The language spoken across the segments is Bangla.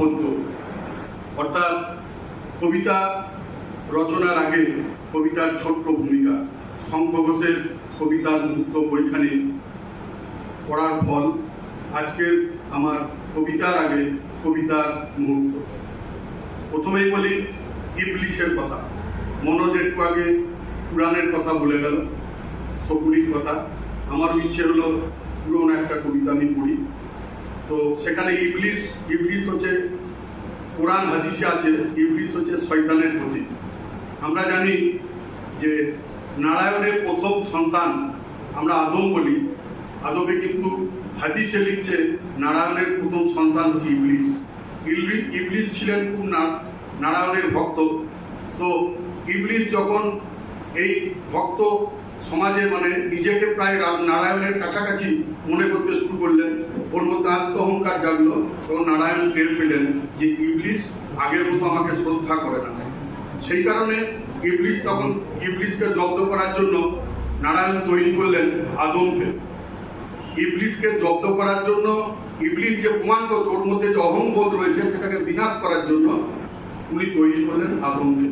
মহত্ব, অর্থাৎ কবিতা রচনার আগে কবিতার ছোট্ট ভূমিকা। শঙ্খ ঘোষের কবিতার মুহূর্ত বইখানি পড়ার ফল আজকের আমার কবিতার আগে কবিতার মুহূর্ত। প্রথমেই বলি ইবলিসের কথা। মনোজ একটু আগে পুরাণের কথা বলে গেল, শকুনির কথা। আমারও ইচ্ছে হলো পুরনো একটা কবিতা আমি পড়ি। তো সেখানে ইবলিস হচ্ছে, কোরআন হাদিসে আছে, ইবলিস হচ্ছে শয়তানের প্রতীক। আমরা জানি যে নারায়ণের প্রথম সন্তান আমরা আদম বলি, আদমে কিন্তু হাদিসে লিখছে নারায়ণের প্রথম সন্তান হচ্ছে ইবলিস। ইবলিস ছিলেন খুব নারায়ণের ভক্ত। তো ইবলিস যখন এই ভক্ত সমাজে মানে নিজেকে প্রায় নারায়ণের কাছাকাছি মনে করতে শুরু করলেন, ওর মধ্যে আত্মহংকার জাগলো, তখন নারায়ণ টের পেলেন যে ইবলিস আগের মতো আমাকে শ্রদ্ধা করে না। সেই কারণে ইবলিসকে জব্দ করার জন্য নারায়ণ তৈরি করলেন আদমকে। ইবলিসকে জব্দ করার জন্য, ইবলিস যে প্রমাণ করছে ওর মধ্যে যে অহংবোধ রয়েছে সেটাকে বিনাশ করার জন্য উনি তৈরি করলেন আদমকে।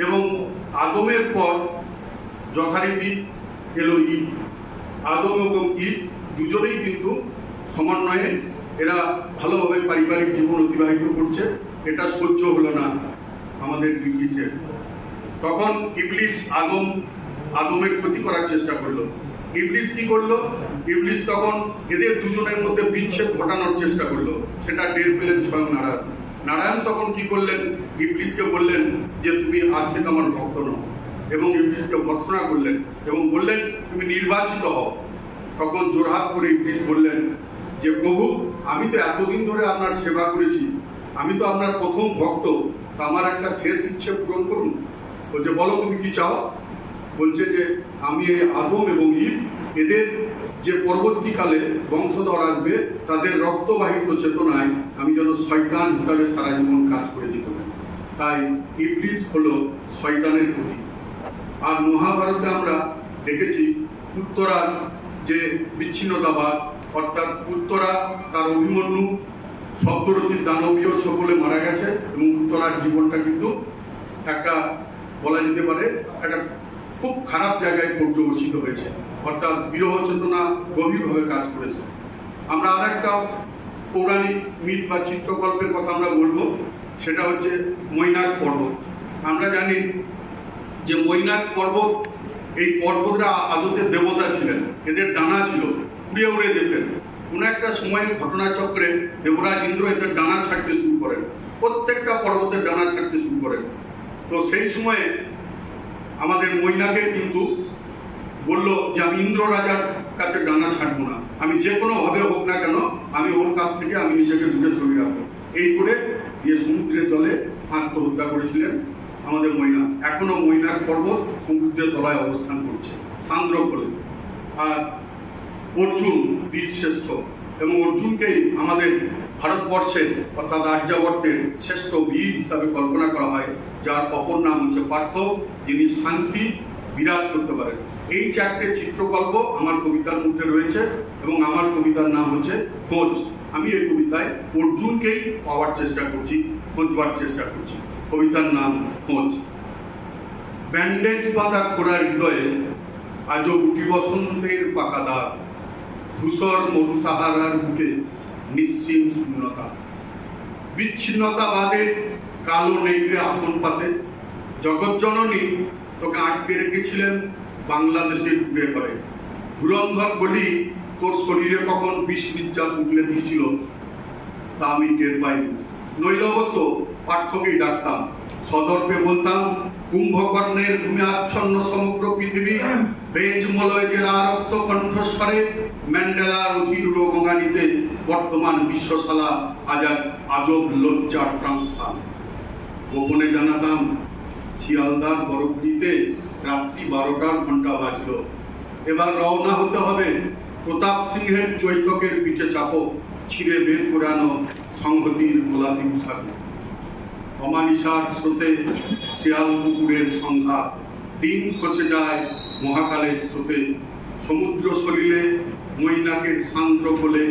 এবং আদমের পর যথারীতি এলো ঈদ। আদম এবং ঈদ দুজনেই কিন্তু সমন্বয়ে এরা ভালোভাবে পারিবারিক জীবন অতিবাহিত করছে। এটা সহ্য হলো না আমাদের ইবলিসের। তখন ইবলিস আদমের ক্ষতি করার চেষ্টা করলো। ইবলিস কি করলো? ইবলিস তখন এদের দুজনের মধ্যে বিচ্ছেদ ঘটানোর চেষ্টা করলো। সেটা টের পেলেন স্বয়ং নারায়ণ। নারায়ণ তখন কি করলেন? ইবলিসকে বললেন যে তুমি আজ থেকে আমার ভক্ত নও, এবং ইবলিসকে ভর্ৎসনা করলেন এবং বললেন তুমি নির্বাচিত হও। তখন জোরহাত করে ইবলিস বললেন যে প্রভু, আমি তো এতদিন ধরে আপনার সেবা করেছি, আমি তো আপনার প্রথম ভক্ত, তো আমার একটা শেষ ইচ্ছে পূরণ করুন। বলছে বলো তুমি কি চাও? বলছে যে আমি এই আদম এবং ঈদ এদের যে পরবর্তীকালে বংশধর আসবে তাদের রক্তবাহিত চেতনায় আমি যেন শয়তান হিসাবে সারা জীবন কাজ করে যেতে পারি। তাই ইবলিস হলো শয়তানের প্রতীক। আর মহাভারতে আমরা দেখেছি উত্তরার যে বিচ্ছিন্নতাবাদ, অর্থাৎ উত্তরা তার অভিমন্যু সপ্তরথীর দানবীয় সকলে মারা গেছে এবং উত্তরার জীবনটা কিন্তু একটা বলা যেতে পারে একটা খুব খারাপ জায়গায় পর্যবসিত হয়েছে, অর্থাৎ বিরহ চেতনা গভীরভাবে কাজ করেছে। আমরা আর একটা পৌরাণিক মিথ বা চিত্রকল্পের কথা আমরা বলবো, সেটা হচ্ছে মৈনাক পর্বত। আমরা জানি যে মৈনাক পর্বত, এই পর্বতরা আদতে দেবতা ছিলেন, এদের ডানা ছিল, উড়ে উড়ে যেতেন। কোনো একটা সময়ে ঘটনাচক্রে দেবরাজ ইন্দ্র এদের ডানা ছাড়তে শুরু করেন, প্রত্যেকটা পর্বতের ডানা ছাড়তে শুরু করেন। তো সেই সময়ে আমাদের মৈনাকের কিন্তু বলল যে আমি ইন্দ্র রাজার কাছে ডানা ছাড়বো না, আমি যে কোনোভাবে হোক না কেন আমি ওর কাছ থেকে আমি নিজেকে দূরে সরিয়ে রাখবো। এই করে গিয়ে সমুদ্রের জলে আত্মহত্যা করেছিলেন আমাদের মৈনাক। এখনো মৈনাক পর্বত সমুদ্রের তলায় অবস্থান করছে সান্দ্রফলে। আর অর্জুন বীরশ্রেষ্ঠ, এবং অর্জুনকেই আমাদের ভারতবর্ষের অর্থাৎ আর্যাবর্তের শ্রেষ্ঠ বীর হিসাবে কল্পনা করা হয়, যার অপর নাম হচ্ছে পার্থ, যিনি শান্তি বিরাজ করতে পারেন। এই চারটে চিত্রকল্প আমার কবিতার মধ্যে রয়েছে এবং আমার কবিতার নাম হচ্ছে খোঁজ। আমি এই কবিতায় অর্জুনকেই পাওয়ার চেষ্টা করছি, খোঁজবার চেষ্টা করছি। কবিতার নাম খোঁজ। ব্যান্ডেজ বাঁধা খোড়ার হৃদয়ে আজও গুটি বসন্তের পাকা দাগ, ধূসর মরুসাহারার বুকে নিশ্চিম শূন্যতা, বিচ্ছিন্নতাবাদের কালো নেগড়ে আসন পাতে জগৎজননী তোকে আটকে রেখেছিলেন বাংলাদেশের দূরে ঘরে। ধুরন্ধর গলি তোর শরীরে কখন বিষ নির্যাস উগলে দিয়েছিল তা আমি টের পাইনি। নইলে অবশ্য পার্থকেই ডাকতাম, সদর্পে বলতাম কুম্ভকর্ণের ভূমি আচ্ছন্ন সমগ্র পৃথিবী, বেঞ্চ মলয়ের আরক্ত কণ্ঠস্বরে ম্যান্ডেলার অধীর রোগানিতে বর্তমান বিশ্বশালা আজব লজ্জার ট্রান্সাল। গোপনে জানাতাম শিয়ালদার বরফদিতে রাত্রি 12টার ঘন্টা বাজল, এবার রওনা হতে হবে। প্রতাপ সিংহের চৈতকের পিঠে চাপো, ছিঁড়ে বের করানো সংহতির গোলাপি সাগর। অমানিসার স্রোতে শিয়াল কুকুরের সংখ্যা, দিন খসে যায় মহাকালের স্রোতে। সমুদ্র সলিলে মৈনাকের সান্দ্র কোলে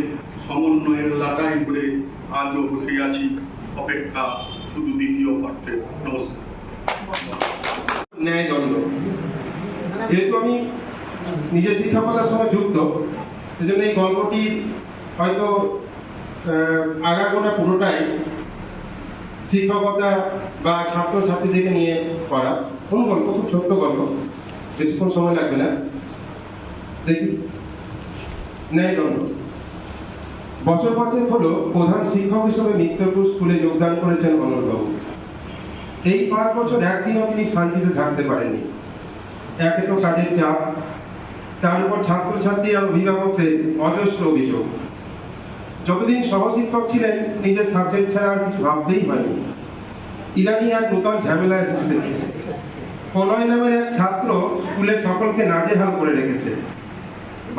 সমন্বয়ের লাটাই ঘুরে আজও বসে আছি, অপেক্ষা শুধু দ্বিতীয় পাঠ্যের। নমস্কার। ন্যায়দণ্ড। যেহেতু আমি নিজের শিক্ষকতার সঙ্গে যুক্ত, সেজন্য এই গল্পটি হয়তো আগাগোড়া পুরোটাই শিক্ষকতা বা ছাত্রছাত্রীদেরকে নিয়ে করা। কোন গল্প, খুব ছোট্ট গল্প, বেশিক্ষণ সময় লাগবে না। দেখি, ন্যায়দণ্ড। বছর 5 হলো প্রধান শিক্ষক হিসেবে মিত্রপুর স্কুলে যোগদান করেছেন অনলবাবু। এই 5 বছর একদিনও তিনি শান্তিতে থাকতে পারেননি। একে তো কাজের চাপ, তার উপর ছাত্রছাত্রী আর অভিভাবকদের অজস্র অভিযোগ। যতদিন সহশিক্ষক ছিলেন, নিজের সাবজেক্ট ছাড়া আর কিছু ভাবতেই হয়নি। ইদানি এক নূতন ঝামেলা এসেছে। প্রণয় নামের এক ছাত্র স্কুলের সকলকে নাজেহাল করে রেখেছে।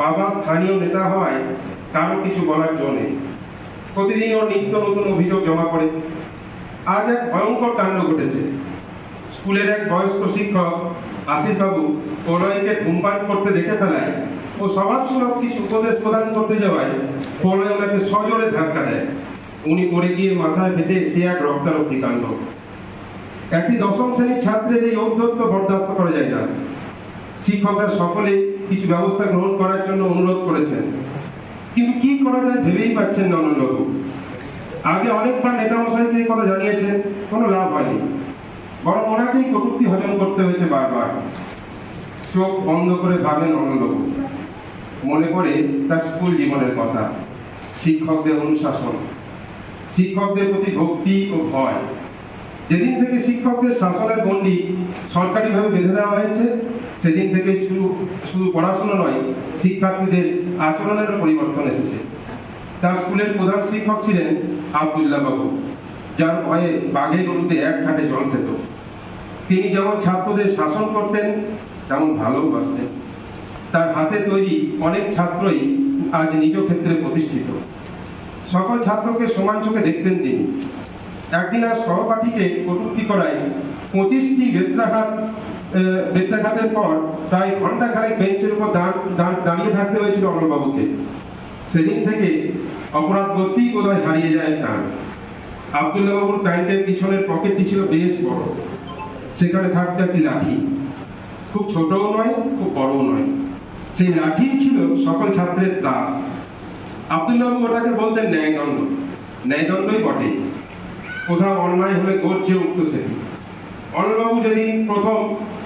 বাবা স্থানীয় নেতা হওয়ায় কারো কিছু বলার জন্য নেই। প্রতিদিন ওর নিত্য নতুন অভিযোগ জমা পড়ে। আজ এক ভয়ঙ্কর কাণ্ড ঘটেছে। স্কুলের এক বয়স্ক শিক্ষক আশিসবাবু প্রলয়কে ধূমপান করতে দেখে ফেলায় ও স্বভাবসুলভ কিছু উপদেশ প্রদান করতে যাওয়ায় প্রলয় ওনাকে সজোরে ধাক্কা দেয়। উনি পড়ে গিয়ে মাথায় ফেটে সে এক রক্তারক্তি কাণ্ড। একটি 10ম শ্রেণীর ছাত্রের এই ঔদ্ধত্য বরদাস্ত করা যায় না। শিক্ষকরা সকলে কিছু ব্যবস্থা গ্রহণ করার জন্য অনুরোধ করেছেন, কিন্তু কি করা যায় ভেবেই পাচ্ছেন না অনলবাবু। আগে অনেকবার নেতামশাইকে এই কথা জানিয়েছেন, কোনো লাভ হয়নি, বরং ওনাকেই কটূক্তি হজম করতে হয়েছে বারবার। চোখ বন্ধ করে ভাবেন অনলবাবু। মনে পড়ে তার স্কুল জীবনের কথা, শিক্ষকদের অনুশাসন, শিক্ষকদের প্রতি ভক্তি ও ভয়। যেদিন থেকে শিক্ষকদের শাসনের গণ্ডি সরকারিভাবে বেঁধে দেওয়া হয়েছে, সেদিন থেকে শুধু পড়াশোনা নয়, শিক্ষার্থীদের আচরণেরও পরিবর্তন এসেছে। তার স্কুলের প্রধান শিক্ষক ছিলেন আব্দুল্লাহ বাবু, যার ভয়ে বাঘে গরুতে এক ঘাটে জল খেত। তিনি যেমন ছাত্রদের শাসন করতেন, তেমন ভালোবাসতেন। তার হাতে তৈরি অনেক ছাত্রই আজ নিজ ক্ষেত্রে প্রতিষ্ঠিত। সকল ছাত্রকে সমান চোখে দেখতেন তিনি। একদিন আর সহপাঠীকে কটূক্তি করায় 25টি বেত্রাঘাতের পর প্রায় ঘন্টাখানেক বেঞ্চের উপর দাঁড়িয়ে থাকতে হয়েছিল অমলবাবুকে। সেদিন থেকে অপরাধ করতেই বোধহয় হারিয়ে যায় তার। আব্দুল্লাহ বাবুর প্যান্টের পিছনের পকেটটি ছিল বেশ বড়। সেখানে থাকতো একটি লাঠি, খুব ছোটও নয়, খুব বড়ও নয়। সেই লাঠি ছিল সকল ছাত্রের ত্রাস। আব্দুল্লাহ বাবু ওটাকে বলতেন ন্যায়দণ্ড। ন্যায়দণ্ডই বটে। কোথাও অন্যায় হলে গর্জে উঠত সেটি। অনলবাবু যেদিন প্রথম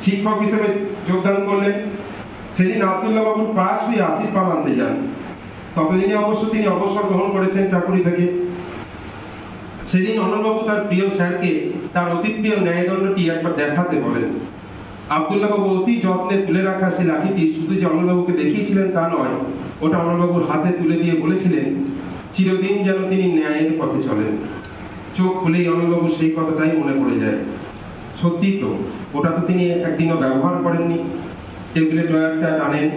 শিক্ষক হিসেবে যোগদান করলেন, সেদিন আব্দুল্লাহ বাবুর পা ছুঁয়ে আশীর্বাদ আনতে যান। ততদিনে অবশ্য তিনি অবসর গ্রহণ করেছেন চাকুরি থেকে। সেদিন অনলবাবু তার প্রিয় স্যারকে তার অতি প্রিয় ন্যায়দণ্ডটি একবার দেখাতে বলেন। আব্দুল্লাহ বাবু অতি যত্নে তুলে রাখা সেই লাঠিটি শুধু যে অনলবাবুকে দেখিয়েছিলেন তা নয়, ওটা অনলবাবুর হাতে তুলে দিয়ে বলেছিলেন চিরদিন যেন তিনি ন্যায়ের পথে চলেন। চোখ খুলেই অনলবাবু সেই কথাটাই মনে পড়ে যায়। সত্যি তো, ওটা তো তিনি একদিনও ব্যবহার করেননি। টেবিলে ড্রয়ারটা টানেন,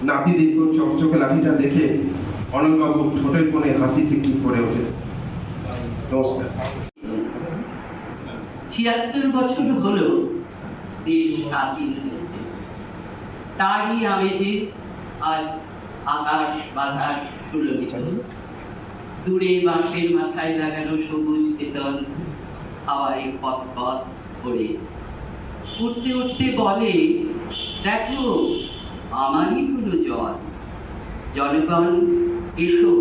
নাতি দীর্ঘ চকচকে লাঠিটা দেখে অনলবাবু ঠোঁটের কোণে হাসি টিকটিক করে ওঠে। নমস্কার। ৭৬ বছর হলো দেশ স্বাধীন হয়েছে। তারই আমেজে আজ আকাশ বাতাস সুললিত। দূরে বাঁশের মাথায় লাগানো সবুজ বেতন হাওয়ায় পথ পথ পড়ে উঠতে উঠতে বলে, দেখো আমারই হলো জল। জনগণ এসো,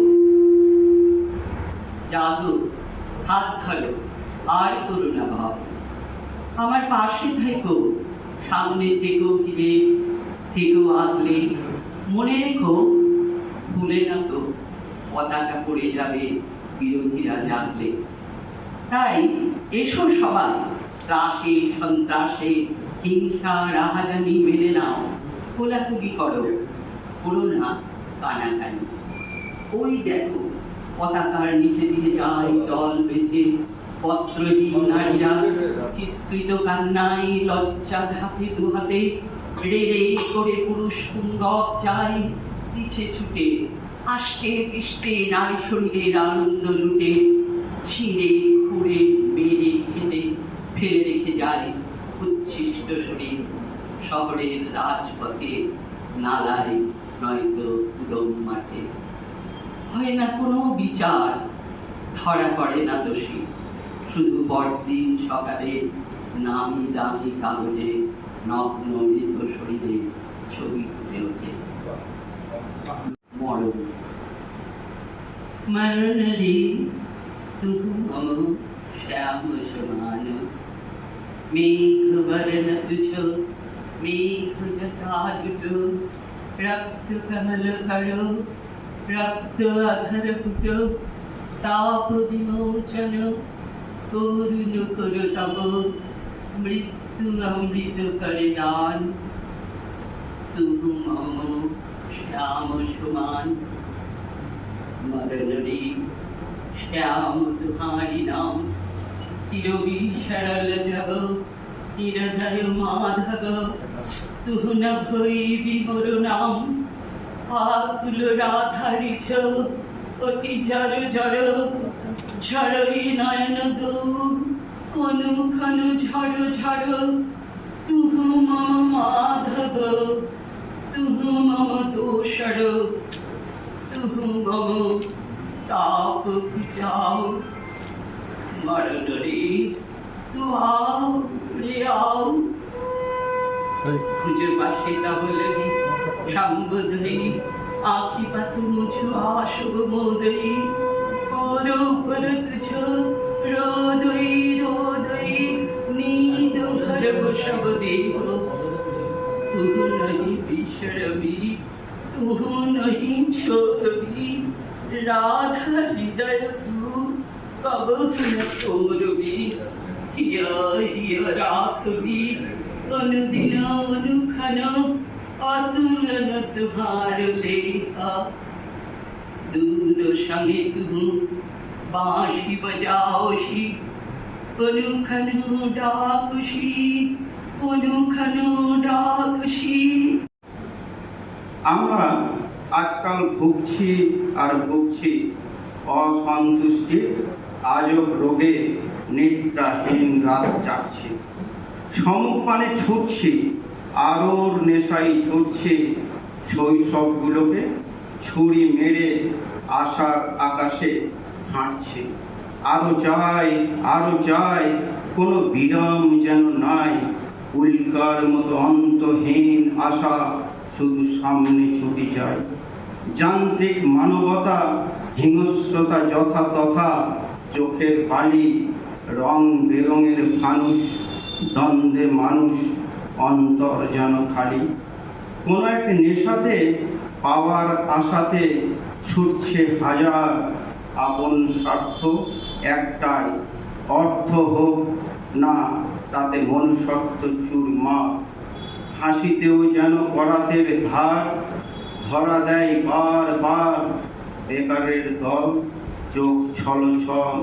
জাগো, হাত ধরো, আর করো না ভাব। আমার পাশে থেকো, সামনে থেকো, ফিরে থেকো আগলে। মনে রেখো, ভুলে না তো, পতাকা পড়ে যাবে বিরোধীরা জাগলে। তাই এসো সবাই, ত্রাসে সন্ত্রাসে হিংসা রাহাজানি মেনে নাও। কোলাকুলি করো, করো না কানাকানি। ওই দেখো পতাকার নিচে দিয়ে যায় দল বেঁধে বস্ত্রহীন নারীরা, চিত্রিত কান্নায় লজ্জা ধাপে দুহাতে রেড়ে করে পুরুষ পুঙ্গব যায় পিছে ছুটে। আষ্টে পৃষ্ঠে নারী শরীরের আনন্দ লুটে, ছিঁড়ে খুঁড়ে মেরে কেটে ফেলে রেখে যায় উচ্ছিষ্ট শরীর শহরের রাজপথে, নালায় নয়তো উদম মাঠে। হয় না কোনো বিচার, ধরা পড়ে না দোষী, শুধু পরদিন সকালে নামি দামি কাগজে নগ্ন মৃত শরীরে ছবি ফুটে ওঠে। মরণ মরণরি তুহু মম শ্যাম সমান, মেঘ বরণ তুছ মেঘ জটা জুটো, রক্ত কমল করো রক্ত অধর ফুটো, তাপ বিমোচন করুণ করো তব, মৃত্যু অমৃত করে দান, তুহু মম শ্যাম সমান। মরণরি শ্যাম তুহারি নাম, চিরবিসরল জগ নিরধয় মাধব, তুহু ন ভৈ বিমর নাম, আকুল রাধারিছ অতি জর জর, ঝড়ই নয়ন দু অনুক্ষণ ঝড় ঝড়, তুহু মম মাধব তুহু মম দোষর, তুহু মম তাপ বুঝাও। মরণরে তু আও রে আও, খুঁজে পাশে তাহলে সম্বোধনী, আখি পাতু মুছু আসব মোদই, করো করো তুছ রোদই রোদই, নীদ ঘর বসব দেহ, তুহু নহি বিসরবি তুহু নহি ছোড়বি, রাধা হৃদয় তু কবহু ন করবি, হিয় হিয় রাখবি অনুদিন অনুক্ষণ, অতুলন তুহার লেখা। দূর সঙ্গে তুহু বাঁশি বজাওসি, অনুক্ষণ ডাকুসি অনুক্ষণ ডাকুসি। আমরা আজকাল ভুগছি আর ভুগছি অসন্তুষ্টির আজব রোগে, নিদ্রাহীন রাত জাগছি, সমপানে ছুটছি আলোর নেশাই ছুটছি, শৈশবগুলোকে ছুরি মেরে আশার আকাশে হাঁটছি। আরো চাই কোনো বিরাম যেন নাই, উল্কার মতো অন্তহীন আশা শুধু সামনে ছুটি যায়। যান্ত্রিক মানবতা হিংস্রতা যথা তথা, চোখের বালি রং বেরঙের ফানুষ, দ্বন্দ্বে মানুষ অন্তর যেন খালি। কোন এক নেশাতে পাওয়ার আশাতে ছুটছে হাজার, আপন স্বার্থ একটাই, অর্থ হোক না তাতে মনুষ্যত্ব চুরমার। হাসিতেও যেন করাতের ধার, ধরা দেয় বার বার বেকারের দল, চোখ ছলছল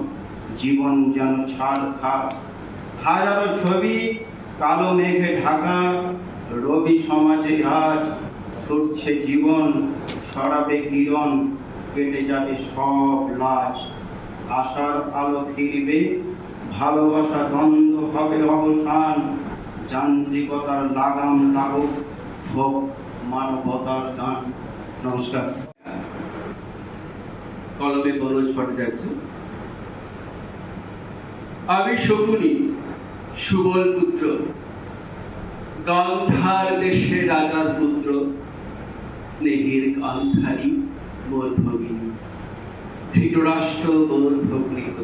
জীবন যেন ছাড় খার। হাজারো ছবি কালো মেঘে ঢাকা, রবি সমাজে আজ ছুটছে জীবন, ছড়াবে কিরণ কেটে যাবে সব লাজ। আশার আলো ফিরবে, ভালোবাসা দ্বন্দ্ব হবে অবসান, যান্ত্রিকতার লাগাম লাগুক, হোক মানবতার গান। নমস্কার। কলমে মনোজ ভট্টাচার্য। আমি শকুনি, সুবল পুত্র, গান্ধার দেশে রাজার পুত্র, স্নেহের গান্ধারী মোর ভগিনী, ধৃতরাষ্ট্র মোর ভগ্নিত।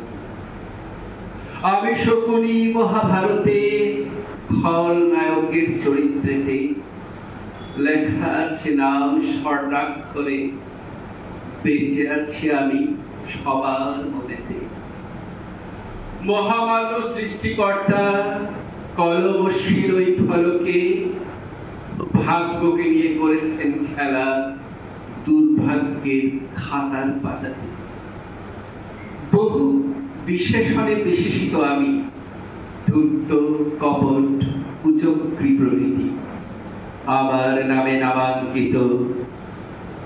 আমি শকুনি মহাভারতে খলনায়কের চরিত্রেতে, লেখা আছে নাম স্বর্ণাক্ষরে, বেঁচে আছি আমি সবার মনেতে। মহামান্য সৃষ্টিকর্তা কলমশীল ওই ফলকে ভাগ্যকে নিয়ে করেছেন খেলা, দুর্ভাগ্যের খাতার পাতাতে। বহু বিশেষণে বিশেষিত আমি, ধূর্ত কপট কুচক্রী প্রভৃতি। আমার নামে নামাঙ্কিত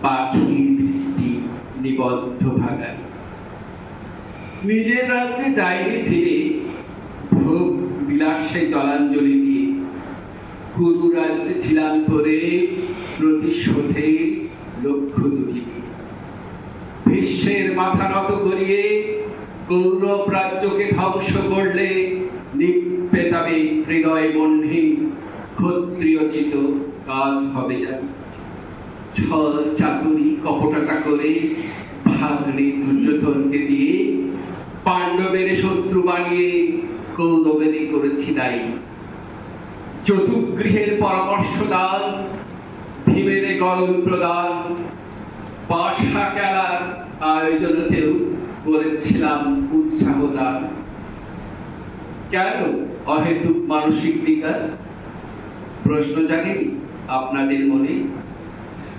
পাখির দৃষ্টি নিবদ্ধ ভাগানি। নিজের রাজ্যে যাইনি ফিরে, ভোগ বিলাসে জলাঞ্জলি দিয়ে, গুরু রাজ্যে ছিলাম পরে প্রতিশোধের লক্ষ্য দুটি। ভীষ্মের মাথা নত করিয়ে কৌরব রাজ্যকে ধ্বংস করলে নিপে তবে হৃদয় বন্ধি ক্ষত্রিয়চিত কাজ হবে জানি। ছল চাতুরি কপটতা করে ভাগ্নে দুর্যোধনকে দিয়ে পাণ্ডবের শত্রু বানিয়ে কৌরবের করেছি দায়ী। চতুর্গৃহের পরামর্শ দান, ভীমের গরল প্রদান, পাশা খেলার আয়োজনেতেও করেছিলাম উৎসাহ দান। কেন অহেতুক মানসিক বিকার? প্রশ্ন জাগেনি আপনাদের মনে?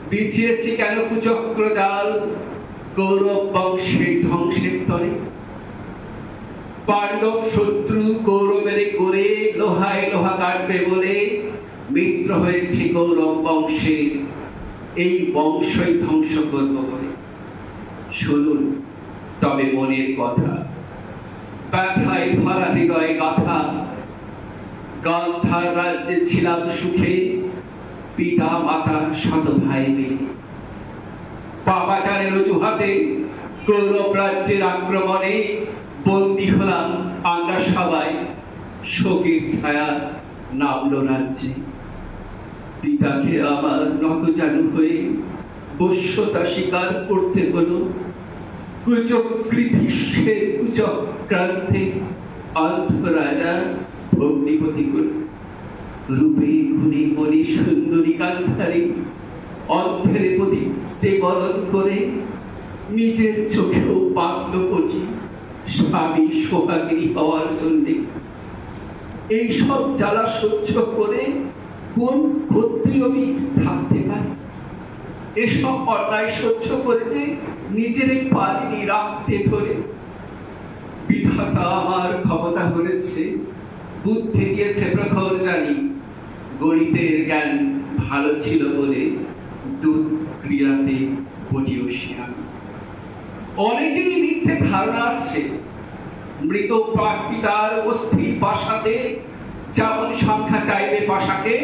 বিছিয়েছি কেন কুচক্র জাল কৌরব বংশের ধ্বংসের তরে? পাণ্ডব শত্রু কৌরবের করে লোহায় লোহা কাটবে বলে মিত্র হয়েছে কৌরব বংশের, এই বংশই ধ্বংস করব বলে। শুনুন তবে মনের কথা, ব্যথায় ভরা হৃদয় গাথা। গান্ধার রাজ্যে ছিলাম সুখে, পিতা মাতা শত ভাই মিলে। পাপাচারের অজুহাতে কৌরব রাজ্যের আক্রমণে বন্দী হলাম আমরা সবাই। শোকের ছায়া নামলো রাজ্যে। পিতাকে আমার নতজানু হয়ে বশ্যতা স্বীকার করতে হলো। কুচক্রী ভীষ্মের কুচক্রান্তে অন্ধ রাজা ভগ্নিপতি হল। রূপে গুণে মনে সুন্দরী গান্ধারী অন্ধের প্রদীপ্তে বরণ করে নিজের চোখেও বাঁধল কচি স্বামী সোহাগিনী হওয়ার জন্যে। এইসব জ্বালা সহ্য করে কোন ক্ষত্রিয়টি থাকতে পারে? এসব অন্যায় সহ্য করে যে নিজের পারিনি রাখতে ধরে। বিধাতা আমার ক্ষমতা হয়েছে, বুদ্ধি দিয়েছে প্রখর জানি। গণিতের জ্ঞান ভালো ছিল বলে দুধ ক্রিয়াতে পটিয়সী আমি। অনেকেরই মিথ্যে ধারণা আছে মৃত পিতার অস্থির পাশাতে যেমন সংখ্যা চাইবে পাশাকে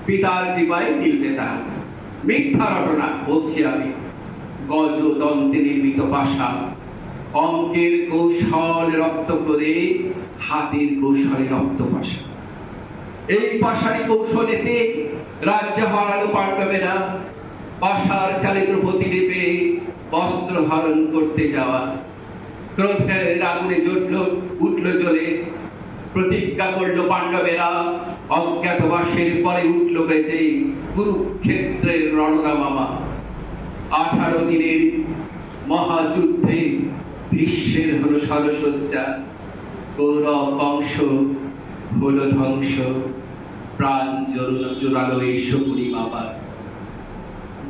পিতার দিবায় মিলবে তা। মিথ্যা রটনা বলছি আমি। গজ দন্তে নির্মিত পাশা অঙ্কের কৌশল রপ্ত করে হাতের কৌশলে রক্ত পাশা। এই পাশারি কৌশলেতে রাজ্য হারালো পাণ্ডবেরা। পাশার চালে দ্রৌপদী দেবে বস্ত্র হরণ করতে যাওয়া। ক্রোধের আগুনে উঠল জ্বলে। প্রতিজ্ঞা করলো পাণ্ডবেরা অজ্ঞাতবাসের পরে উঠল বেজে কুরুক্ষেত্রের রণদামামা। 18 দিনের মহাযুদ্ধে ভীষ্মের হলো সরসজ্জা। কৌরব বংশ হলো ধ্বংস, প্রাণ জোরালো এই শকুনি বাবার।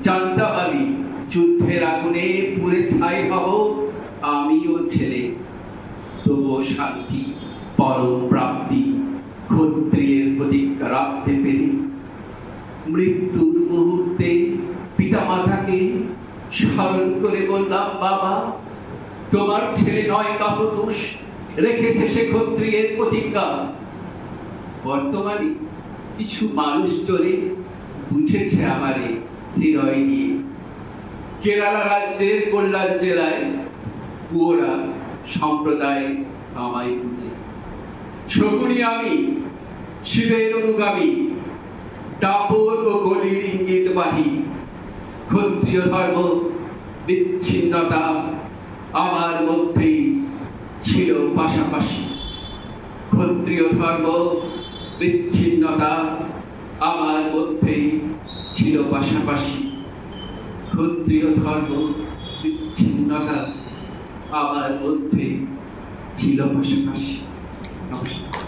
জানতাম আমি যুদ্ধের আগুনে পুড়ে ছাই হব আমিও ছেলে, তবুও শান্তি পরম প্রাপ্তি ক্ষত্রিয়ের প্রতিজ্ঞা রাখতে পেরে। মৃত্যুর মুহূর্তে পিতা মাতাকে স্মরণ করে বললাম, বাবা তোমার ছেলে নয় কাপুরুষ, রেখেছে সে ক্ষত্রিয়ের প্রতিজ্ঞা। বর্তমানে কিছু মানুষ চলে বুঝেছে আমারে হৃদয় নিয়ে। কেরালা রাজ্যের কল্যাণ জেলায় কুয়োরা সম্প্রদায় আমায় বুঝে। শকুনি আমি, শিবের অনুগামী, দাপর ও গলির ইঙ্গিতবাহী। ক্ষত্রিয় ধর্ম বিচ্ছিন্নতা আমার মধ্যেই ছিল পাশাপাশি। ক্ষত্রিয় ধর্ম বিচ্ছিন্নতা আমার মধ্যেই ছিল পাশাপাশি। ক্ষত্রিয় ধর্ম বিচ্ছিন্নতা আমার মধ্যে ছিল পাশাপাশি। নমস্কার।